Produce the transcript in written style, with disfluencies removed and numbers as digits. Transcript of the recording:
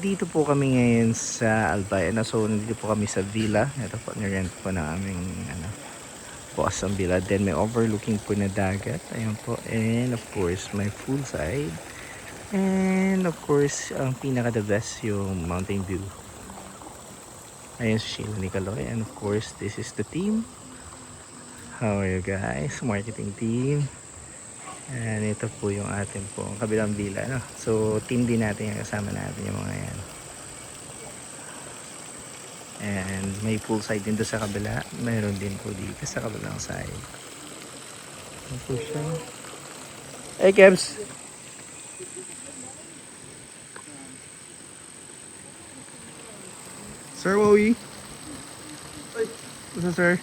Dito po kami ngayon sa Albay. So, nandito po kami sa villa. Ito po, nirent po ng aming boss ang villa. Then, may overlooking po na dagat. Ayan po. And, of course, may full side. And, of course, ang pinaka the best yung mountain view. Ayan si Sheila Nicaloy. And, of course, this is the team. How are you guys? Marketing team. And ito po yung ating po kabilang villa, no? So team din natin yung kasama natin yung mga yan. And may poolside din doon sa kabila. Mayroon din po dito sa kabilang side. Ito po siya. Hey Kebs! Sir Wowie! Ay, what's up, sir?